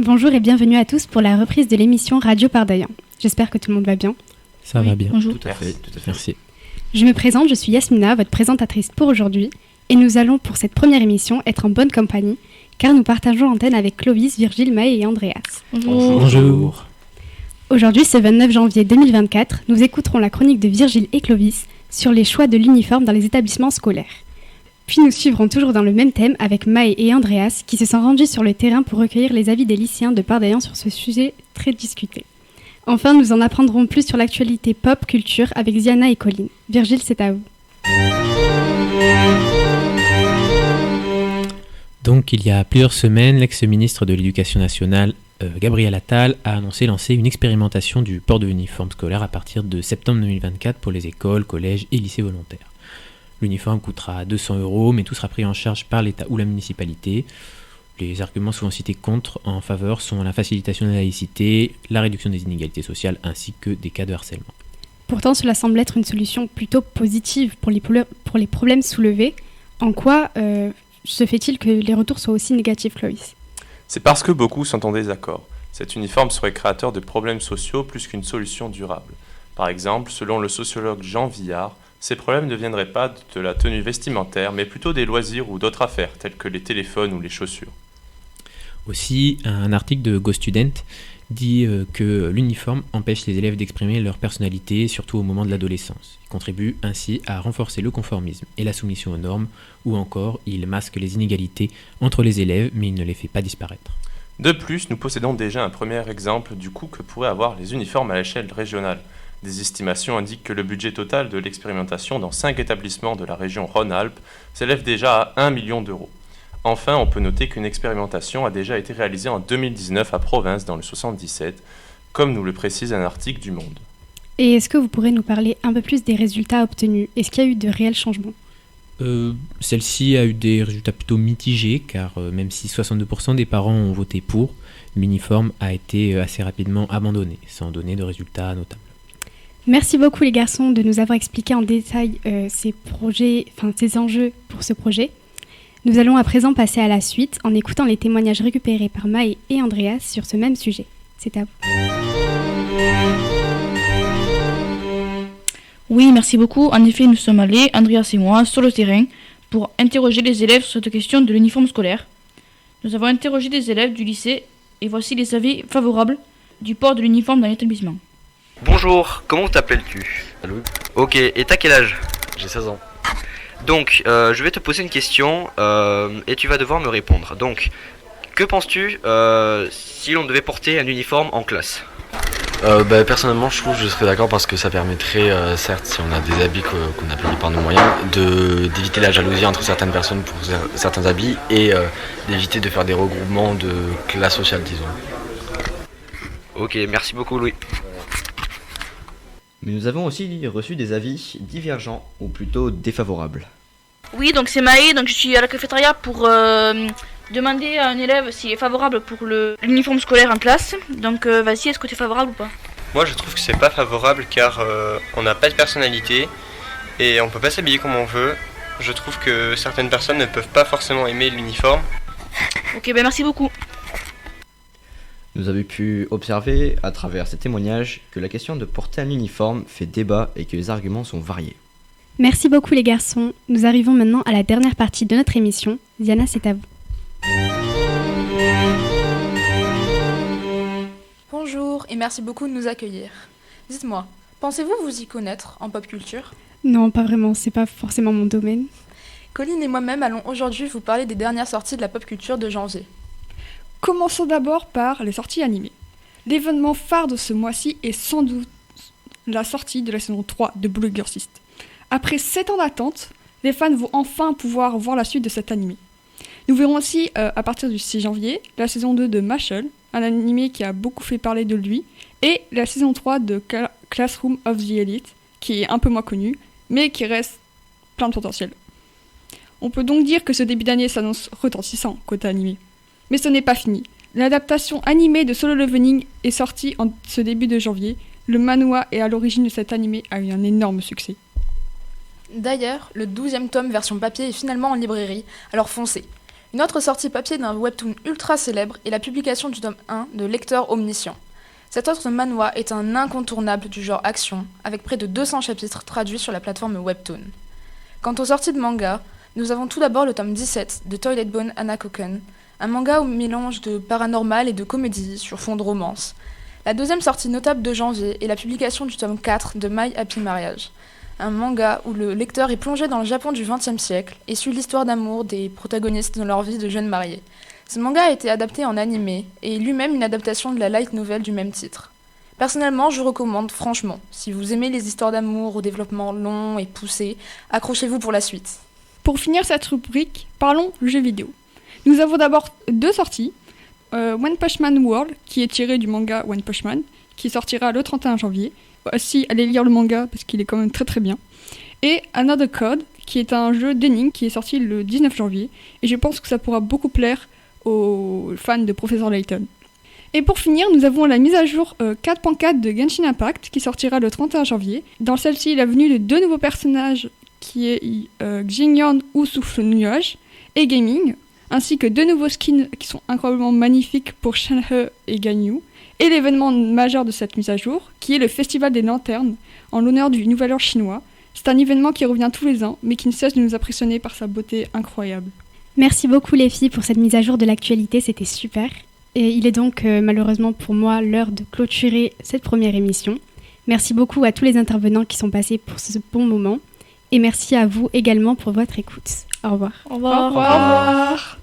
Bonjour et bienvenue à tous pour la reprise de l'émission Radio Pardaillan. J'espère que tout le monde va bien. Ça va bien. Bonjour. Tout à fait. Merci. Je me présente, je suis Yasmina, votre présentatrice pour aujourd'hui. Et nous allons pour cette première émission être en bonne compagnie, car nous partageons l'antenne avec Clovis, Virgile, Maë et Andreas. Bonjour. Aujourd'hui, ce 29 janvier 2024, nous écouterons la chronique de Virgile et Clovis sur les choix de l'uniforme dans les établissements scolaires. Puis nous suivrons toujours dans le même thème avec Maë et Andreas qui se sont rendus sur le terrain pour recueillir les avis des lycéens de Pardaillan sur ce sujet très discuté. Enfin, nous en apprendrons plus sur l'actualité pop culture avec Ziana et Colline. Virgile, c'est à vous. Donc, il y a plusieurs semaines, l'ex-ministre de l'Éducation nationale, Gabriel Attal, a annoncé lancer une expérimentation du port de l'uniforme scolaire à partir de septembre 2024 pour les écoles, collèges et lycées volontaires. L'uniforme coûtera 200 €, mais tout sera pris en charge par l'État ou la municipalité. Les arguments souvent cités contre en faveur sont la facilitation de la laïcité, la réduction des inégalités sociales ainsi que des cas de harcèlement. Pourtant, cela semble être une solution plutôt positive pour les problèmes soulevés. En quoi se fait-il que les retours soient aussi négatifs, Clovis ? C'est parce que beaucoup sont en désaccord. Cet uniforme serait créateur de problèmes sociaux plus qu'une solution durable. Par exemple, selon le sociologue Jean Villard, ces problèmes ne viendraient pas de la tenue vestimentaire, mais plutôt des loisirs ou d'autres affaires, telles que les téléphones ou les chaussures. Aussi, un article de GoStudent dit que l'uniforme empêche les élèves d'exprimer leur personnalité, surtout au moment de l'adolescence. Il contribue ainsi à renforcer le conformisme et la soumission aux normes, ou encore il masque les inégalités entre les élèves, mais il ne les fait pas disparaître. De plus, nous possédons déjà un premier exemple du coût que pourraient avoir les uniformes à l'échelle régionale. Des estimations indiquent que le budget total de l'expérimentation dans 5 établissements de la région Rhône-Alpes s'élève déjà à 1 million d'euros. Enfin, on peut noter qu'une expérimentation a déjà été réalisée en 2019 à Provins dans le 77, comme nous le précise un article du Monde. Et est-ce que vous pourrez nous parler un peu plus des résultats obtenus ? Est-ce qu'il y a eu de réels changements ? Celle-ci a eu des résultats plutôt mitigés, car même si 62% des parents ont voté pour, l'uniforme a été assez rapidement abandonné, sans donner de résultats notables. Merci beaucoup les garçons de nous avoir expliqué en détail ces enjeux pour ce projet. Nous allons à présent passer à la suite en écoutant les témoignages récupérés par Maë et Andreas sur ce même sujet. C'est à vous. Oui, merci beaucoup. En effet, nous sommes allés, Andreas et moi, sur le terrain pour interroger les élèves sur cette question de l'uniforme scolaire. Nous avons interrogé des élèves du lycée et voici les avis favorables du port de l'uniforme dans l'établissement. Bonjour, comment t'appelles-tu ? Salut. Ok, et t'as quel âge ? J'ai 16 ans. Donc, je vais te poser une question et tu vas devoir me répondre. Donc, que penses-tu si l'on devait porter un uniforme en classe ? Personnellement, je trouve que je serais d'accord parce que ça permettrait, certes, si on a des habits qu'on a payés par nos moyens, d'éviter la jalousie entre certaines personnes pour certains habits et d'éviter de faire des regroupements de classes sociales, disons. Ok, merci beaucoup Louis. Mais nous avons aussi reçu des avis divergents, ou plutôt défavorables. Oui, donc c'est Maë, donc je suis à la cafétéria pour demander à un élève s'il est favorable pour l'uniforme scolaire en classe. Donc vas-y, est-ce que tu es favorable ou pas ? Moi je trouve que c'est pas favorable car on n'a pas de personnalité et on peut pas s'habiller comme on veut. Je trouve que certaines personnes ne peuvent pas forcément aimer l'uniforme. Ok, merci beaucoup. Nous avons pu observer, à travers ces témoignages, que la question de porter un uniforme fait débat et que les arguments sont variés. Merci beaucoup les garçons. Nous arrivons maintenant à la dernière partie de notre émission. Ziana, c'est à vous. Bonjour et merci beaucoup de nous accueillir. Dites-moi, pensez-vous vous y connaître en pop culture ? Non, pas vraiment, c'est pas forcément mon domaine. Colline et moi-même allons aujourd'hui vous parler des dernières sorties de la pop culture de janvier. Commençons d'abord par les sorties animées. L'événement phare de ce mois-ci est sans doute la sortie de la saison 3 de Blue Exorcist. Après 7 ans d'attente, les fans vont enfin pouvoir voir la suite de cet animé. Nous verrons aussi, à partir du 6 janvier, la saison 2 de Mashle, un animé qui a beaucoup fait parler de lui, et la saison 3 de Classroom of the Elite, qui est un peu moins connue, mais qui reste plein de potentiel. On peut donc dire que ce début d'année s'annonce retentissant côté animé. Mais ce n'est pas fini. L'adaptation animée de Solo Leveling est sortie en ce début de janvier. Le manhwa est à l'origine de cet animé a eu un énorme succès. D'ailleurs, le 12e tome version papier est finalement en librairie, alors foncez. Une autre sortie papier d'un webtoon ultra célèbre est la publication du tome 1 de Lecteur Omniscient. Cet autre manhwa est un incontournable du genre action, avec près de 200 chapitres traduits sur la plateforme Webtoon. Quant aux sorties de manga, nous avons tout d'abord le tome 17 de Toilet Bone Hanakoken, un manga au mélange de paranormal et de comédie sur fond de romance. La deuxième sortie notable de janvier est la publication du tome 4 de My Happy Marriage, un manga où le lecteur est plongé dans le Japon du XXe siècle et suit l'histoire d'amour des protagonistes dans leur vie de jeunes mariés. Ce manga a été adapté en animé et est lui-même une adaptation de la light novel du même titre. Personnellement, je recommande franchement. Si vous aimez les histoires d'amour au développement long et poussé, accrochez-vous pour la suite. Pour finir cette rubrique, parlons jeux vidéo. Nous avons d'abord 2 sorties. One Punch Man World, qui est tiré du manga One Punch Man, qui sortira le 31 janvier. Aussi, allez lire le manga parce qu'il est quand même très très bien. Et Another Code, qui est un jeu d'énigmes qui est sorti le 19 janvier. Et je pense que ça pourra beaucoup plaire aux fans de Professor Layton. Et pour finir, nous avons la mise à jour 4.4 de Genshin Impact qui sortira le 31 janvier. Dans celle-ci, la venue de 2 nouveaux personnages qui est Xingyan ou Souffle Nuage et Gaming, ainsi que 2 nouveaux skins qui sont incroyablement magnifiques pour Shenhe et Ganyu, et l'événement majeur de cette mise à jour, qui est le Festival des Lanternes, en l'honneur du Nouvel An chinois. C'est un événement qui revient tous les ans, mais qui ne cesse de nous impressionner par sa beauté incroyable. Merci beaucoup les filles pour cette mise à jour de l'actualité, c'était super. Et il est donc malheureusement pour moi l'heure de clôturer cette première émission. Merci beaucoup à tous les intervenants qui sont passés pour ce bon moment. Et merci à vous également pour votre écoute. Au revoir. Au revoir. Au revoir.